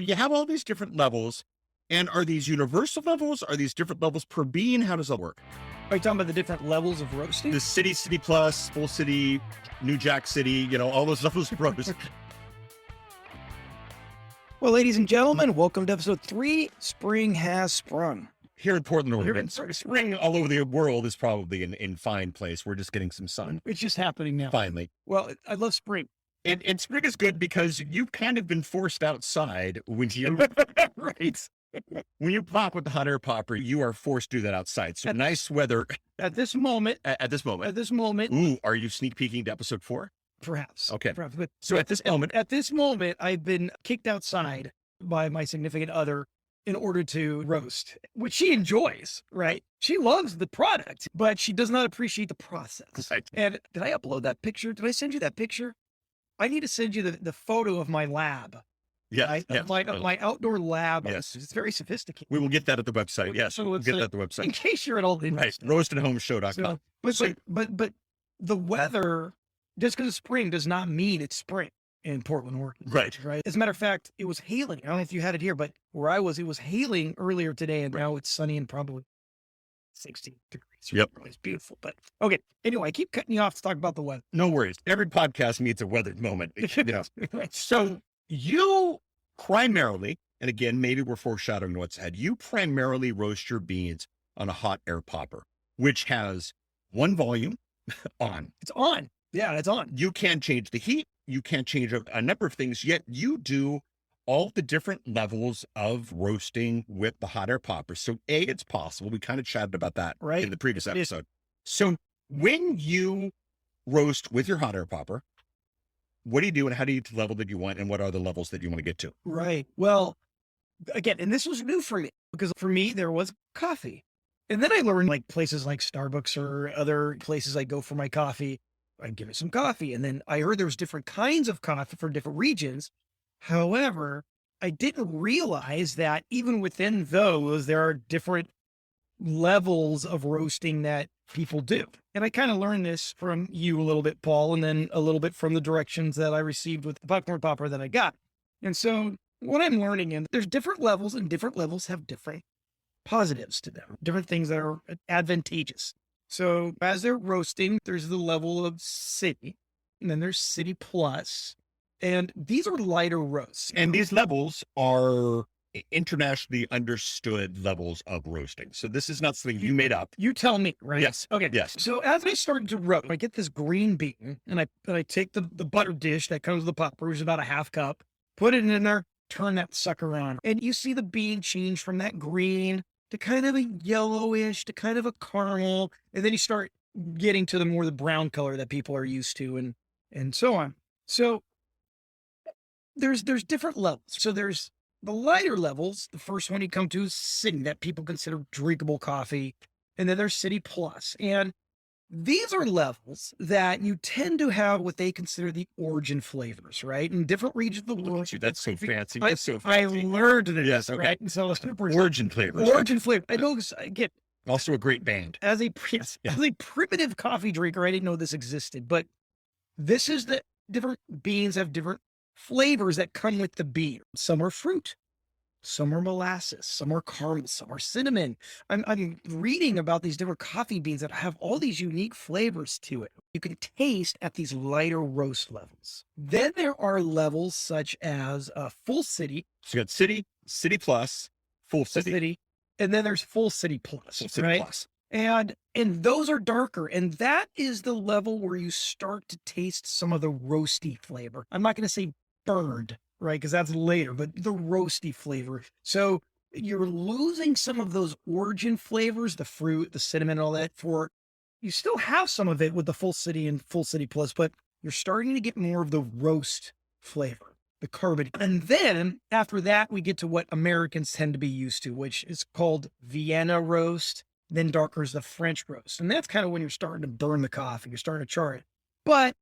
you have all these different levels, and are these universal levels? Are these different levels per bean? How does that work? Are you talking about the different levels of roasting? The city, city plus, full city, New Jack City, all those levels of roast. Well, ladies and gentlemen, welcome to episode 3. Spring has sprung. Here in Portland, Oregon. Spring all over the world is probably in fine place. We're just getting some sun. It's just happening now. Finally. Well, I love spring. And spring is good because you've kind of been forced outside when you right. When you pop with the hot air popper, you are forced to do that outside. So nice weather. At this moment. At this moment. Ooh, are you sneak peeking to episode 4? Perhaps. Okay. Perhaps. But so at this moment, I've been kicked outside by my significant other in order to roast, which she enjoys, right? She loves the product, but she does not appreciate the process. Right. And did I upload that picture? Did I send you that picture? I need to send you the photo of my lab. Yeah. Right? Yeah. My outdoor lab. Yes. It's very sophisticated. We will get that at the website. Yes. So we'll get that at the in website. case you're at all interested. Right. Roastedhomeshow.com. But the weather, just because it's spring does not mean it's spring in Portland, Oregon. Right. As a matter of fact, it was hailing. I don't know if you had it here, but where I was, it was hailing earlier today, and now it's sunny and probably 60 degrees. Yep. It's beautiful. But okay. Anyway, I keep cutting you off to talk about the weather. No worries. Every podcast needs a weathered moment. So you primarily, and again, maybe we're foreshadowing what's ahead, you primarily roast your beans on a hot air popper, which has one volume on. It's on. Yeah, it's on. You can't change the heat. You can't change a number of things, yet you do all the different levels of roasting with the hot air popper. So it's possible. We kind of chatted about that in the previous episode. So when you roast with your hot air popper, what do you do and how do you get to the level that you want? And what are the levels that you want to get to? Right. Well, again, and this was new for me because for me, there was coffee. And then I learned like places like Starbucks or other places I go for my coffee, I'd give it some coffee. And then I heard there was different kinds of coffee for different regions. However, I didn't realize that even within those, there are different levels of roasting that people do. And I kind of learned this from you a little bit, Paul, and then a little bit from the directions that I received with the popcorn popper that I got. And so what I'm learning, and there's different levels, and different levels have different positives to them, different things that are advantageous. So as they're roasting, there's the level of city, and then there's city plus, and these are lighter roasts. And these levels are internationally understood levels of roasting. So this is not something you made up. You tell me, right? Yes. Okay. Yes. So as I start to roast, I get this green bean, and I take the butter dish that comes with the popper, which is about a half cup, put it in there, turn that sucker on, and you see the bean change from that green to kind of a yellowish, to kind of a caramel. And then you start getting to the brown color that people are used to and so on. So there's different levels. So there's the lighter levels. The first one you come to is city, that people consider drinkable coffee. And then there's city plus. And these are levels that you tend to have what they consider the origin flavors, right? In different regions of the world. That's so fancy. I learned this. Yes, okay. Right? So origin flavors. Origin flavor. I know, again, also a great band. As a primitive coffee drinker, I didn't know this existed, but this is the different beans have different flavors that come with the bean. Some are fruit, some are molasses, some are caramel, some are cinnamon. I'm reading about these different coffee beans that have all these unique flavors to it. You can taste at these lighter roast levels. Then there are levels such as full city. So you got city, city plus, full city. And then there's full city plus, full city right? Plus. And those are darker. And that is the level where you start to taste some of the roasty flavor. I'm not going to say burned, right? Because that's later, but the roasty flavor. So you're losing some of those origin flavors, the fruit, the cinnamon, all that you still have some of it with the full city and full city plus, but you're starting to get more of the roast flavor, the carbon. And then after that, we get to what Americans tend to be used to, which is called Vienna Roast. Then darker is the French roast. And that's kind of when you're starting to burn the coffee, you're starting to char it. But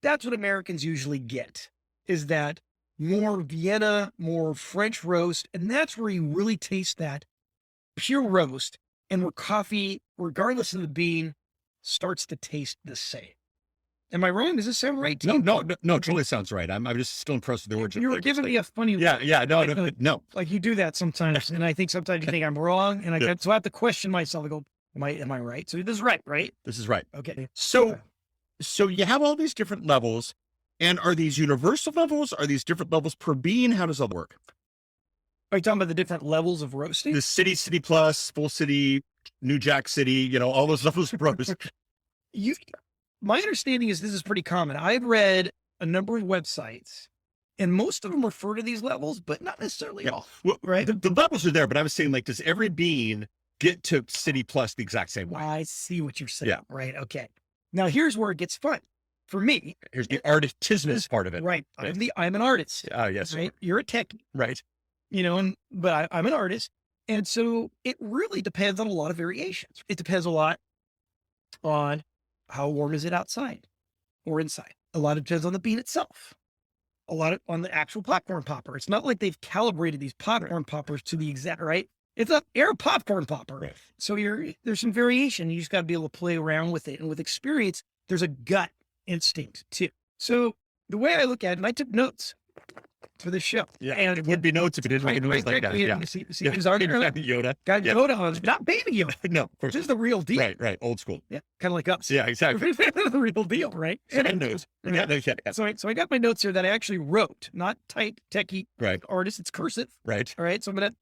that's what Americans usually get, is that more Vienna, more French roast. And that's where you really taste that pure roast and where coffee, regardless of the bean, starts to taste the same. Am I wrong? Does this sound right to No, you? no, it totally sounds right. I'm just still impressed with the words. You were giving me a funny Yeah, look. yeah, no. Like you do that sometimes, and I think sometimes you think I'm wrong, and so I have to question myself. I go, am I right? So this is right, right? This is right. Okay. So you have all these different levels, and are these universal levels? Are these different levels per bean? How does that work? Are you talking about the different levels of roasting? The city plus, full city, New Jack City, all those levels of roast. My understanding is this is pretty common. I've read a number of websites, and most of them refer to these levels, but not necessarily all. Well, right? The levels are there, but I was saying, like, does every bean get to city plus the exact same way? I see what you're saying. Yeah. Right. Okay. Now here's where it gets fun for me. Here's the artisanal part of it. Right. I'm an artist. Yes. Right. You're a techie. Right. But I'm an artist. And so it really depends on a lot of variations. It depends a lot on how warm is it outside or inside. A lot depends on the bean itself. A lot on the actual popcorn popper. It's not like they've calibrated these popcorn poppers to the exact, right? It's an air popcorn popper. Right. So there's some variation. You just got to be able to play around with it. And with experience, there's a gut instinct too. So the way I look at it, and I took notes for this show. Yeah, and it would be notes if you didn't make noise like that. Yeah. See, there's already Yoda. Got Yoda on, not baby Yoda. No, of course. This is the real deal. Right. Old school. Yeah, kind of like us. Yeah, exactly. The real deal, right? And news. Yeah. So I got my notes here that I actually wrote, not type techie artist. It's cursive. Right. All right. So I'm gonna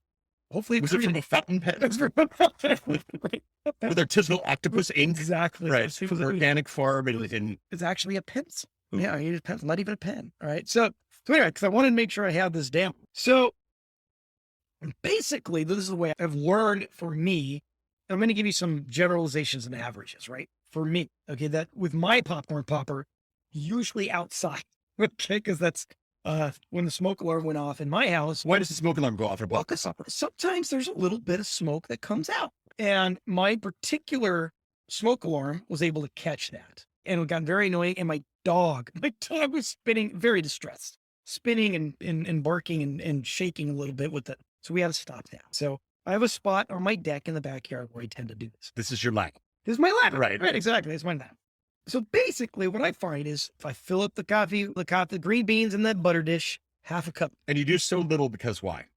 hopefully. Was it from a fountain pen? With artisanal octopus ink. Exactly. Right. Organic farm. It's actually a pencil. Yeah, you use a pencil, not even a pen. All right. So anyway, because I wanted to make sure I had this down. So basically, this is the way I've learned for me. I'm going to give you some generalizations and averages, right? For me, okay, that with my popcorn popper, usually outside, okay, because that's when the smoke alarm went off in my house. Why does the smoke alarm go off? Well, because sometimes there's a little bit of smoke that comes out, and my particular smoke alarm was able to catch that, and it got very annoying. And my dog was spinning, very distressed, spinning and barking and shaking a little bit with it. So we had to stop that. So I have a spot on my deck in the backyard where I tend to do this. This is your lap. This is my lap. Right, exactly. It's my lap. So basically what I find is if I fill up the green beans in that butter dish, half a cup. And you do so little because why?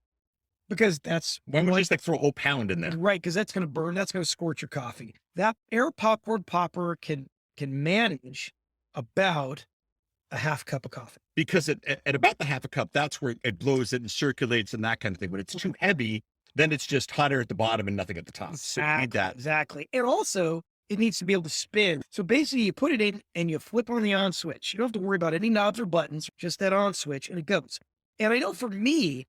Because that's... Why would you just throw a whole pound in there? Right, because that's going to burn. That's going to scorch your coffee. That air popcorn popper can manage about a half cup of coffee. Because at about the half a cup, that's where it blows it and circulates and that kind of thing. When it's too heavy, then it's just hotter at the bottom and nothing at the top. Exactly, so you need that. Exactly. And also, it needs to be able to spin. So basically, you put it in and you flip on the on switch. You don't have to worry about any knobs or buttons, just that on switch, and it goes. And I know for me,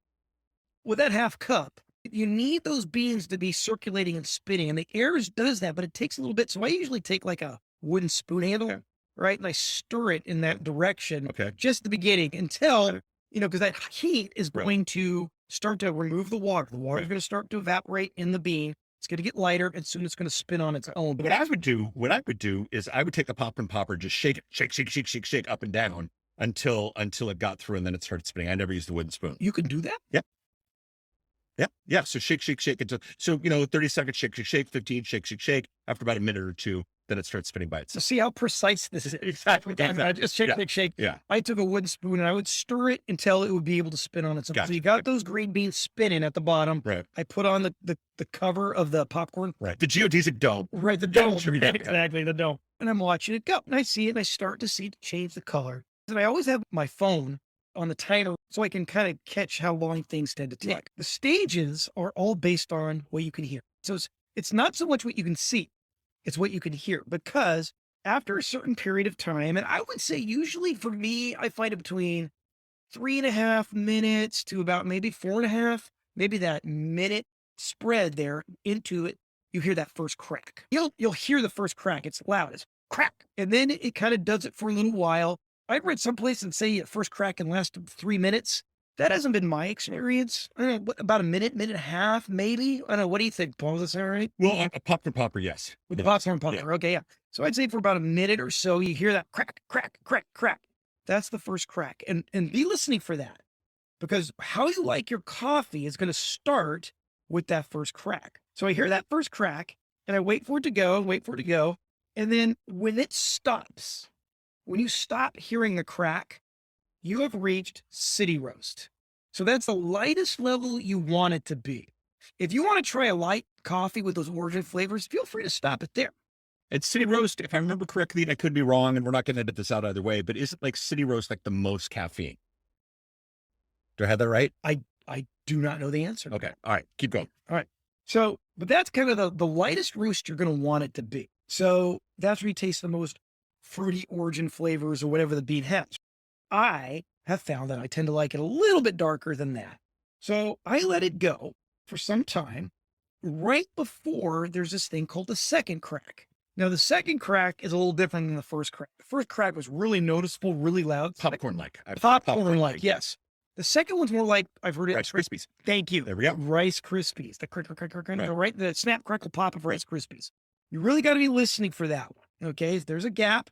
with that half cup, you need those beans to be circulating and spinning. And the air does that, but it takes a little bit. So I usually take like a wooden spoon handle. Right. And I stir it in that direction. Just the beginning until, because that heat is going to start to remove the water. The water is going to start to evaporate in the bean. It's going to get lighter and soon it's going to spin on its own. What I would do is I would take the popcorn popper, just shake it, shake up and down until it got through and then it started spinning. I never used the wooden spoon. You can do that? Yeah. Yeah. So shake until, 30 seconds, shake, 15, shake. After about a minute or two, then it starts spinning by itself. So see how precise this is. Exactly. I just shake. Yeah. I took a wooden spoon and I would stir it until it would be able to spin on its own. Gotcha. So you got those green beans spinning at the bottom. Right. I put on the cover of the popcorn. Right. The geodesic dome. Right. The dome. Exactly. The dome. And I'm watching it go. And I see it and I start to see it change the color. And I always have my phone on the timer so I can kind of catch how long things tend to take. Right. The stages are all based on what you can hear. So it's not so much what you can see. It's what you can hear, because after a certain period of time, and I would say usually for me, I find it between 3.5 minutes to about maybe 4.5, maybe that minute spread there into it, you hear that first crack. You'll hear the first crack. It's loud. It's crack. And then it kind of does it for a little while. I've read someplace and say the first crack can last 3 minutes. That hasn't been my experience. I don't know, about a minute and a half, maybe. I don't know. What do you think, Paul? Is that sound right? Well, a popcorn popper, yes. With the popcorn popper. Yeah. Okay, yeah. So I'd say for about a minute or so, you hear that crack, crack, crack, crack. That's the first crack. And be listening for that. Because how you like your coffee is going to start with that first crack. So I hear that first crack, and I wait for it to go. And then when it stops, when you stop hearing the crack, you have reached city roast. So that's the lightest level you want it to be. If you want to try a light coffee with those origin flavors, feel free to stop it there. And City Roast, if I remember correctly, and I could be wrong, and we're not going to edit this out either way, but is it like City Roast like the most caffeine? Do I have that right? I do not know the answer. Okay. All right. Keep going. All right. So, but that's kind of the lightest roast you're going to want it to be. So that's where you taste the most fruity origin flavors or whatever the bean has. I have found that I tend to like it a little bit darker than that. So I let it go for some time right before there's this thing called the second crack. Now, the second crack is a little different than the first crack. The first crack was really noticeable, really loud. Popcorn-like. Popcorn-like, yes. The second one's more like, I've heard it. Rice Krispies. Thank you. There we go. Rice Krispies. The crick, crick, crick, crick, Right. the snap, crackle, pop of Rice Krispies. You really got to be listening for that one. Okay. If there's a gap,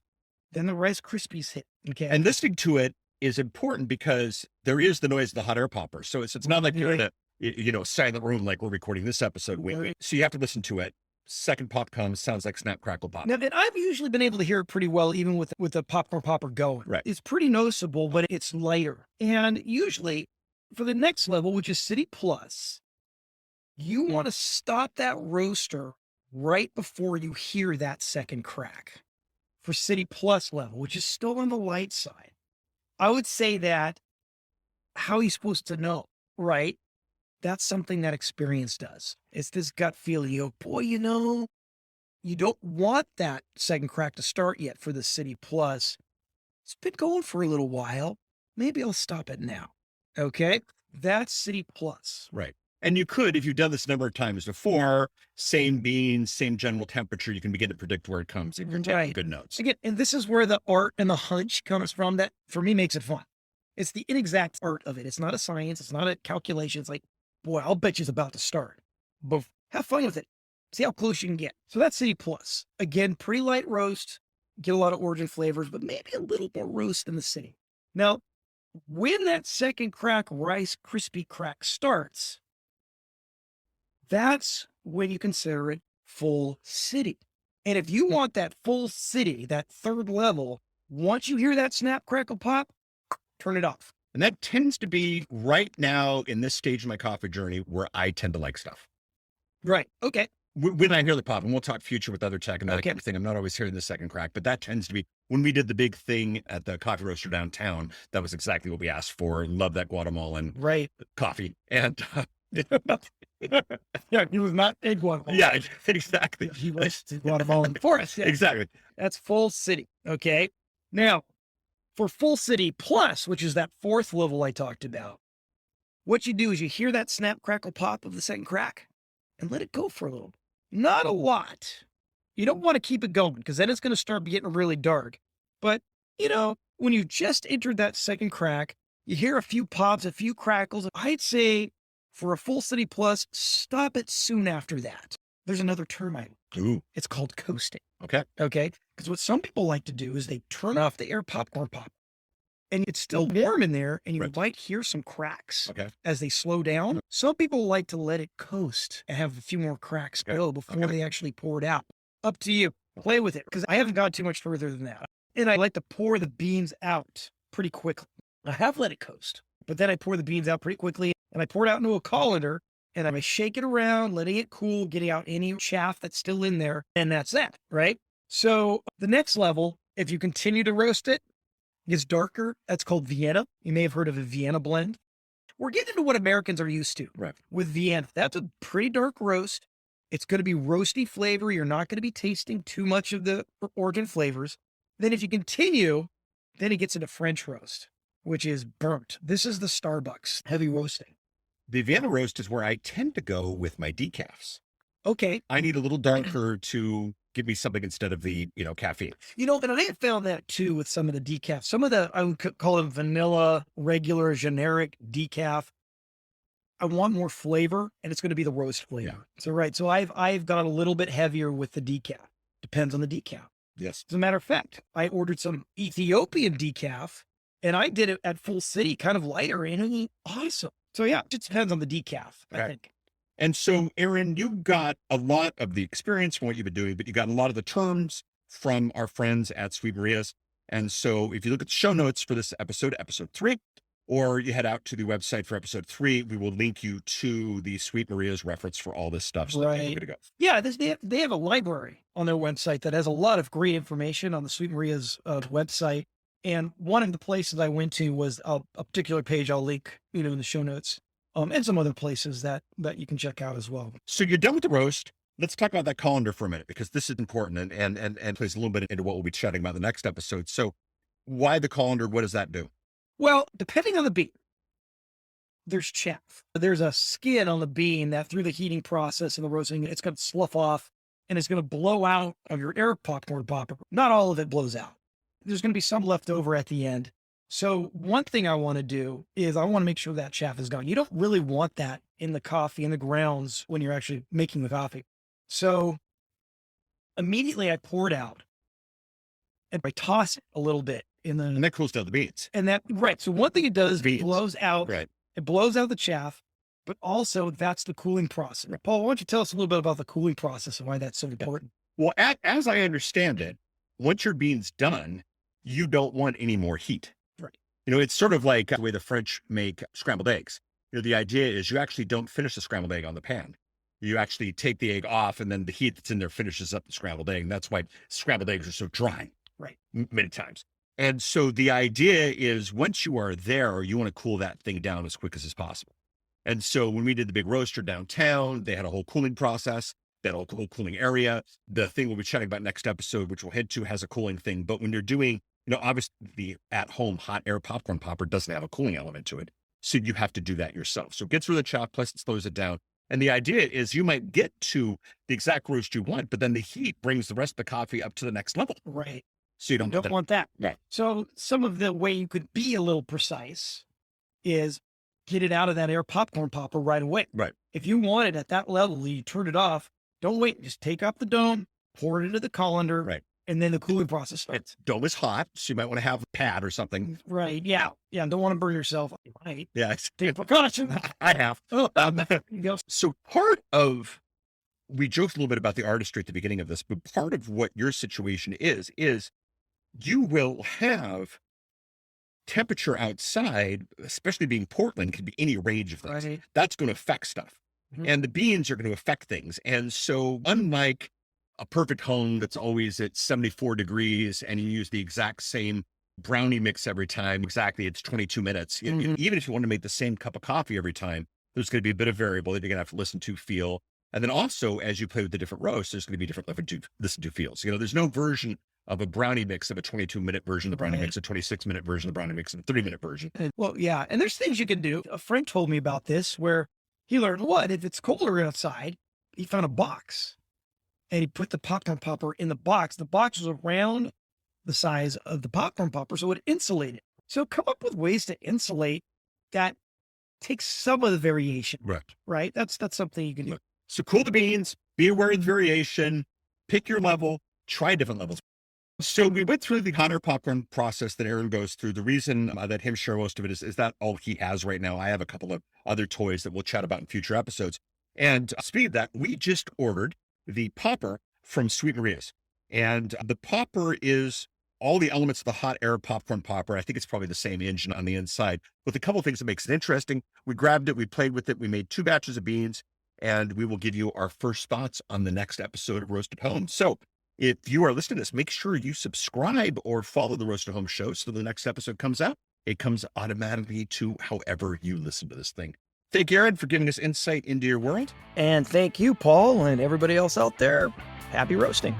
then the Rice Krispies hit. Okay. And listening to it is important because there is the noise of the hot air popper. So it's not like you're in a silent room like we're recording this episode. So you have to listen to it. Second pop comes, sounds like snap, crackle, pop. Now, and I've usually been able to hear it pretty well, even with the popcorn popper going. Right. It's pretty noticeable, but it's lighter. And usually for the next level, which is City Plus, you want to stop that roaster right before you hear that second crack. For City Plus level, which is still on the light side, I would say that how are you supposed to know, right? That's something that experience does. It's this gut feeling. You go, boy, you don't want that second crack to start yet for the City Plus. It's been going for a little while. Maybe I'll stop it now. Okay. That's City Plus. Right. And you could, if you've done this a number of times before, same beans, same general temperature, you can begin to predict where it comes. If you're taking good notes. Again, and this is where the art and the hunch comes from that for me makes it fun. It's the inexact art of it. It's not a science. It's not a calculation. It's like, boy, I'll bet you it's about to start. But have fun with it. See how close you can get. So that's City Plus. Again, pretty light roast. Get a lot of origin flavors, but maybe a little more roast than the City. Now, when that second crack Rice Krispie crack starts, that's when you consider it full City. And if you want that full City, that third level, once you hear that snap, crackle, pop, turn it off. And that tends to be right now in this stage of my coffee journey where I tend to like stuff. Right. Okay. When I hear the pop, and we'll talk future with other tech and that kind of thing, I'm not always hearing the second crack, but that tends to be when we did the big thing at the coffee roaster downtown. That was exactly what we asked for. Love that Guatemalan coffee. And yeah, he was not in Guatemala. Yeah, exactly. He was in Guatemalan forest. Yeah. Exactly. That's full City. Okay. Now, for full City Plus, which is that fourth level I talked about, what you do is you hear that snap, crackle, pop of the second crack and let it go for a little bit. Not a lot. You don't want to keep it going because then it's going to start getting really dark. But, when you just entered that second crack, you hear a few pops, a few crackles. I'd say for a full City Plus, stop it soon after that. There's another term it's called coasting. Okay. Okay. Because what some people like to do is they turn off the air popcorn pop. And it's still warm in there, and you might hear some cracks as they slow down. Some people like to let it coast and have a few more cracks go before they actually pour it out. Up to you. Play with it, because I haven't gone too much further than that. And I like to pour the beans out pretty quickly. I have let it coast, but then I pour the beans out pretty quickly, and I pour it out into a colander, and I shake it around, letting it cool, getting out any chaff that's still in there, and that's that, right? So the next level, if you continue to roast it, gets darker. That's called Vienna. You may have heard of a Vienna blend. We're getting into what Americans are used to with Vienna. That's a pretty dark roast. It's going to be roasty flavor. You're not going to be tasting too much of the origin flavors. Then if you continue, then it gets into French roast, which is burnt. This is the Starbucks heavy roasting. The Vienna roast is where I tend to go with my decafs. Okay. I need a little darker to give me something instead of the, caffeine. And I have found that too with some of the decaf. Some of the, I would call it vanilla, regular, generic decaf. I want more flavor, and it's going to be the roast flavor. Yeah. So I've got a little bit heavier with the decaf. Depends on the decaf. Yes. As a matter of fact, I ordered some Ethiopian decaf, and I did it at Full City, kind of lighter, and it was awesome. So yeah, it just depends on the decaf, I think. And so, Aaron, you got a lot of the experience from what you've been doing, but you got a lot of the terms from our friends at Sweet Maria's. And so if you look at the show notes for this episode 3, or you head out to the website for episode 3, we will link you to the Sweet Maria's reference for all this stuff. So that you're good to go. Yeah, they have a library on their website that has a lot of great information on the Sweet Maria's website. And one of the places I went to was a particular page I'll link, in the show notes, and some other places that you can check out as well. So you're done with the roast. Let's talk about that colander for a minute, because this is important and plays a little bit into what we'll be chatting about in the next episode. So why the colander? What does that do? Well, depending on the bean, there's chaff. There's a skin on the bean that through the heating process and the roasting, it's going to slough off and it's going to blow out of your air popcorn popper. Not all of it blows out. There's going to be some left over at the end. So one thing I want to do is I want to make sure that chaff is gone. You don't really want that in the coffee, in the grounds when you're actually making the coffee. So immediately I pour it out and I toss it a little bit and that cools down the beans. And that, right. So one thing it does, it blows out, right. It blows out the chaff, but also that's the cooling process. Paul, why don't you tell us a little bit about the cooling process and why that's so important? Well, as I understand it, once your bean's done, you don't want any more heat. Right. It's sort of like the way the French make scrambled eggs. The idea is you actually don't finish the scrambled egg on the pan. You actually take the egg off, and then the heat that's in there finishes up the scrambled egg. And that's why scrambled eggs are so dry. Right. Many times. And so the idea is once you are there, you want to cool that thing down as quick as possible. And so when we did the big roaster downtown, they had a whole cooling process, that whole cooling area. The thing we'll be chatting about next episode, which we'll head to, has a cooling thing. But when you're doing, obviously the at-home hot air popcorn popper doesn't have a cooling element to it. So you have to do that yourself. So it gets rid of the chaff, plus it slows it down. And the idea is you might get to the exact roast you want, but then the heat brings the rest of the coffee up to the next level. Right. So you don't want that. Right. So some of the way you could be a little precise is get it out of that air popcorn popper right away. Right. If you want it at that level, you turn it off. Don't wait. Just take off the dome, pour it into the colander. Right. And then the cooling process starts. Dome is hot, so you might want to have a pad or something. Right. Yeah. Yeah. Don't want to burn yourself. You might. Yeah. Take precaution. I have. Oh, so part of, we joked a little bit about the artistry at the beginning of this, but part of what your situation is you will have temperature outside, especially being Portland, could be any range of things. Right. That's going to affect stuff. Mm-hmm. And the beans are going to affect things. And so unlike a perfect home that's always at 74 degrees and you use the exact same brownie mix every time, exactly, it's 22 minutes. Mm-hmm. Even if you want to make the same cup of coffee every time, there's going to be a bit of variable that you're going to have to listen to, feel. And then also, as you play with the different roasts, there's going to be different listen to feels. There's no version of a brownie mix of a 22-minute version, the brownie mix, a 26-minute version, the brownie mix, and a 3-minute version. Well, yeah. And there's things you can do. A friend told me about this where he learned if it's colder outside, he found a box and he put the popcorn popper in the box. The box was around the size of the popcorn popper, so it insulated. So come up with ways to insulate that takes some of the variation. Right. That's something you can do. So cool the beans, be aware of the variation, pick your level, try different levels. So we went through the hot air popcorn process that Aaron goes through. The reason that him share most of it is that all he has right now. I have a couple of other toys that we'll chat about in future episodes. And speaking of that, we just ordered the popper from Sweet Maria's. And the popper is all the elements of the hot air popcorn popper. I think it's probably the same engine on the inside. With a couple of things that makes it interesting. We grabbed it, we played with it, we made 2 batches of beans, and we will give you our first thoughts on the next episode of Roast at Home. So if you are listening to this, make sure you subscribe or follow the Roast at Home show so the next episode comes out. It comes automatically to however you listen to this thing. Thank you, Aaron, for giving us insight into your world. And thank you, Paul, and everybody else out there. Happy roasting.